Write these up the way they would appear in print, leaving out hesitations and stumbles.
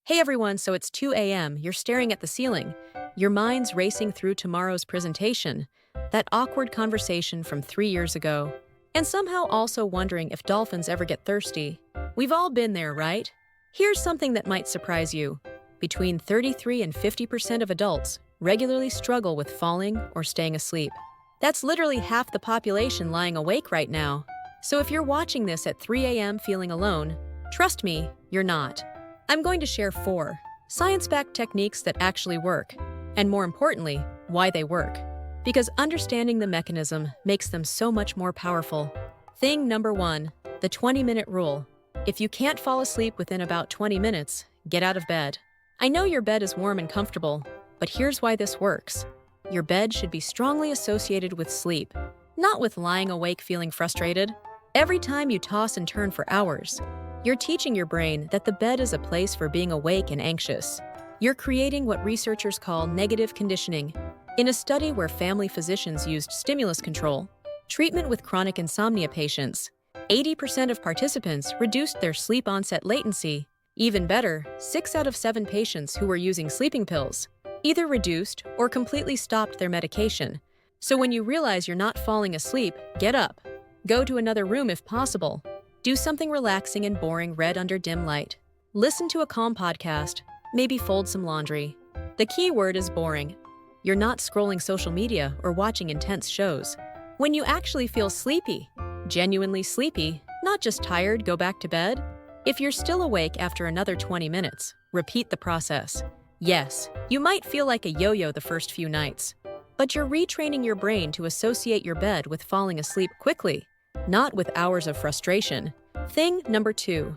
Hey everyone, so it's 2 a.m., you're staring at the ceiling. Your mind's racing through tomorrow's presentation, that awkward conversation from 3 years ago, and somehow also wondering if dolphins ever get thirsty. We've all been there, right? Here's something that might surprise you. Between 33 and 50% of adults regularly struggle with falling or staying asleep. That's literally half the population lying awake right now. So if you're watching this at 3 a.m. feeling alone, trust me, you're not. I'm going to share 4 science-backed techniques that actually work, and more importantly, why they work. Because understanding the mechanism makes them so much more powerful. Thing number 1, the 20-minute rule. If you can't fall asleep within about 20 minutes, get out of bed. I know your bed is warm and comfortable, but here's why this works. Your bed should be strongly associated with sleep, not with lying awake feeling frustrated. Every time you toss and turn for hours, you're teaching your brain that the bed is a place for being awake and anxious. You're creating what researchers call negative conditioning. In a study where family physicians used stimulus control treatment with chronic insomnia patients, 80% of participants reduced their sleep onset latency. Even better, 6 out of 7 patients who were using sleeping pills either reduced or completely stopped their medication. So when you realize you're not falling asleep, get up. Go to another room if possible. Do something relaxing and boring read under dim light. Listen to a calm podcast, maybe fold some laundry. The key word is boring. You're not scrolling social media or watching intense shows. When you actually feel sleepy, genuinely sleepy, not just tired, go back to bed. If you're still awake after another 20 minutes, repeat the process. Yes, you might feel like a yo-yo the first few nights, but you're retraining your brain to associate your bed with falling asleep quickly, not with hours of frustration. Thing number 2,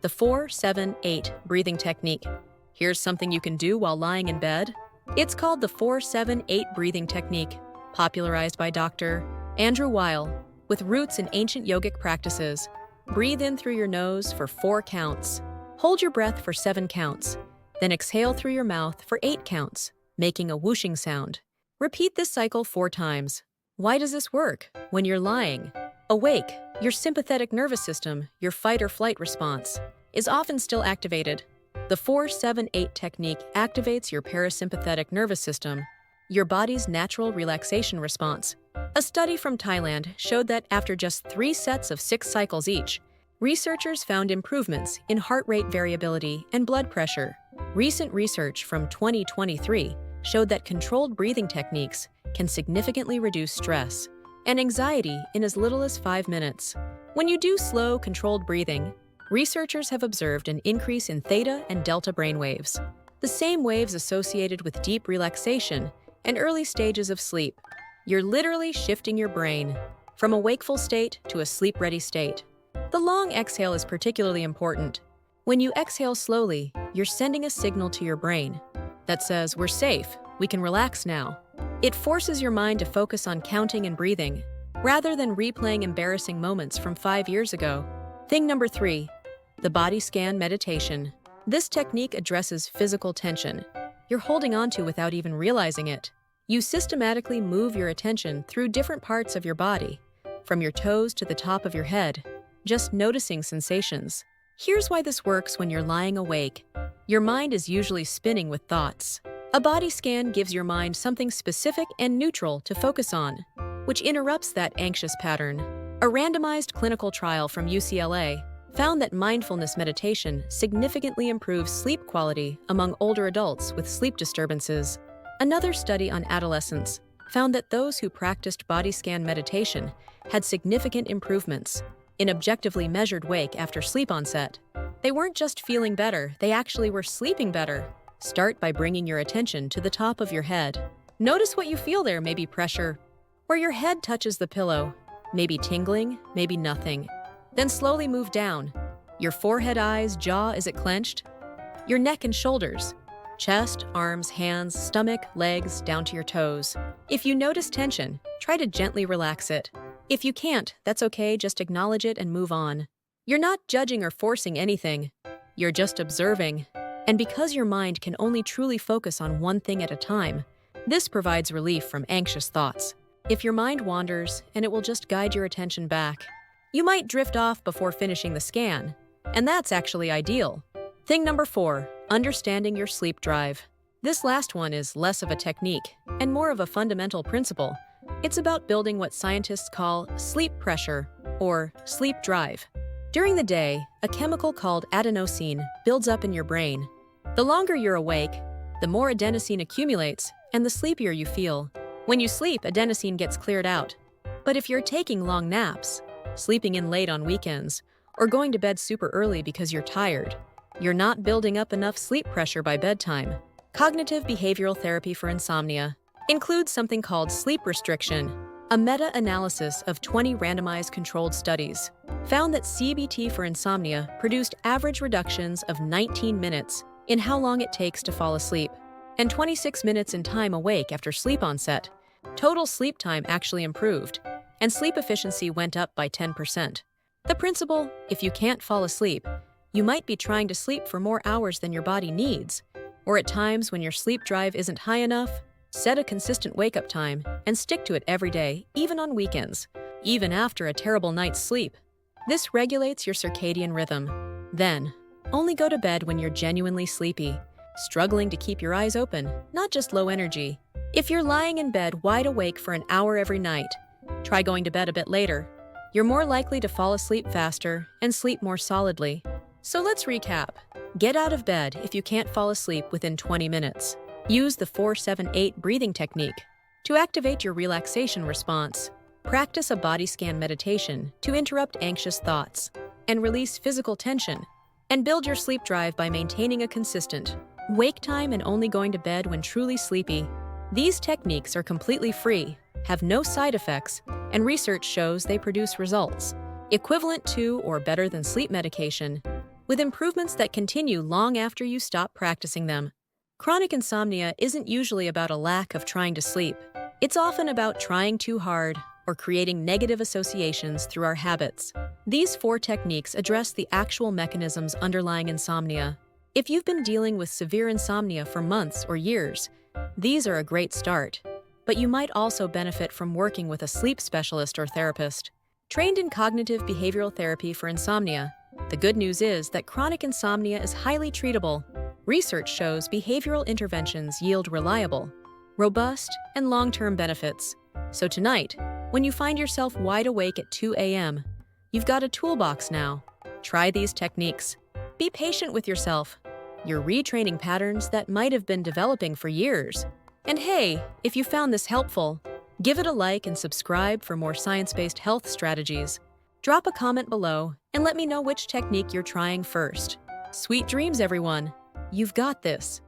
the 4-7-8 breathing technique. Here's something you can do while lying in bed. It's called the 4-7-8 breathing technique, popularized by Dr. Andrew Weil, with roots in ancient yogic practices. Breathe in through your nose for 4 counts. Hold your breath for 7 counts. Then exhale through your mouth for 8 counts, making a whooshing sound. Repeat this cycle 4 times. Why does this work? When you're lying awake, your sympathetic nervous system, your fight or flight response, is often still activated. The 4-7-8 technique activates your parasympathetic nervous system, your body's natural relaxation response. A study from Thailand showed that after just 3 sets of 6 cycles each, researchers found improvements in heart rate variability and blood pressure. Recent research from 2023 showed that controlled breathing techniques can significantly reduce stress and anxiety in as little as 5 minutes. When you do slow, controlled breathing, researchers have observed an increase in theta and delta brainwaves, the same waves associated with deep relaxation and early stages of sleep. You're literally shifting your brain from a wakeful state to a sleep-ready state. The long exhale is particularly important. When you exhale slowly, you're sending a signal to your brain that says, "We're safe, we can relax now." It forces your mind to focus on counting and breathing, rather than replaying embarrassing moments from 5 years ago. Thing number 3, the body scan meditation. This technique addresses physical tension you're holding onto without even realizing it. You systematically move your attention through different parts of your body, from your toes to the top of your head, just noticing sensations. Here's why this works when you're lying awake. Your mind is usually spinning with thoughts. A body scan gives your mind something specific and neutral to focus on, which interrupts that anxious pattern. A randomized clinical trial from UCLA found that mindfulness meditation significantly improves sleep quality among older adults with sleep disturbances. Another study on adolescents found that those who practiced body scan meditation had significant improvements in objectively measured wake after sleep onset. They weren't just feeling better, they actually were sleeping better. Start by bringing your attention to the top of your head. Notice what you feel there, maybe pressure, where your head touches the pillow, maybe tingling, maybe nothing. Then slowly move down. Your forehead, eyes, jaw, is it clenched? Your neck and shoulders, chest, arms, hands, stomach, legs, down to your toes. If you notice tension, try to gently relax it. If you can't, that's okay, just acknowledge it and move on. You're not judging or forcing anything. You're just observing. And because your mind can only truly focus on one thing at a time, this provides relief from anxious thoughts. If your mind wanders, and it will just guide your attention back. You might drift off before finishing the scan, and that's actually ideal. Thing number 4, understanding your sleep drive. This last one is less of a technique and more of a fundamental principle. It's about building what scientists call sleep pressure, or sleep drive. During the day, a chemical called adenosine builds up in your brain. The longer you're awake, the more adenosine accumulates and the sleepier you feel. When you sleep, adenosine gets cleared out. But if you're taking long naps, sleeping in late on weekends, or going to bed super early because you're tired, you're not building up enough sleep pressure by bedtime. Cognitive behavioral therapy for insomnia includes something called sleep restriction. A meta-analysis of 20 randomized controlled studies found that CBT for insomnia produced average reductions of 19 minutes in how long it takes to fall asleep, and 26 minutes in time awake after sleep onset. Total sleep time actually improved, and sleep efficiency went up by 10%. The principle: if you can't fall asleep, you might be trying to sleep for more hours than your body needs, or at times when your sleep drive isn't high enough, set a consistent wake-up time and stick to it every day, even on weekends, even after a terrible night's sleep. This regulates your circadian rhythm. Then, only go to bed when you're genuinely sleepy, struggling to keep your eyes open, not just low energy. If you're lying in bed wide awake for an hour every night, try going to bed a bit later. You're more likely to fall asleep faster and sleep more solidly. So let's recap. Get out of bed if you can't fall asleep within 20 minutes. Use the 4-7-8 breathing technique to activate your relaxation response. Practice a body scan meditation to interrupt anxious thoughts and release physical tension. And build your sleep drive by maintaining a consistent wake time and only going to bed when truly sleepy. These techniques are completely free, have no side effects, and research shows they produce results equivalent to or better than sleep medication, with improvements that continue long after you stop practicing them. Chronic insomnia isn't usually about a lack of trying to sleep. It's often about trying too hard or creating negative associations through our habits. These 4 techniques address the actual mechanisms underlying insomnia. If you've been dealing with severe insomnia for months or years, these are a great start. But you might also benefit from working with a sleep specialist or therapist trained in cognitive behavioral therapy for insomnia. The good news is that chronic insomnia is highly treatable. Research shows behavioral interventions yield reliable, robust, and long-term benefits. So tonight, when you find yourself wide awake at 2 a.m., you've got a toolbox now. Try these techniques. Be patient with yourself. You're retraining patterns that might have been developing for years. And hey, if you found this helpful, give it a like and subscribe for more science-based health strategies. Drop a comment below and let me know which technique you're trying first. Sweet dreams, everyone. You've got this.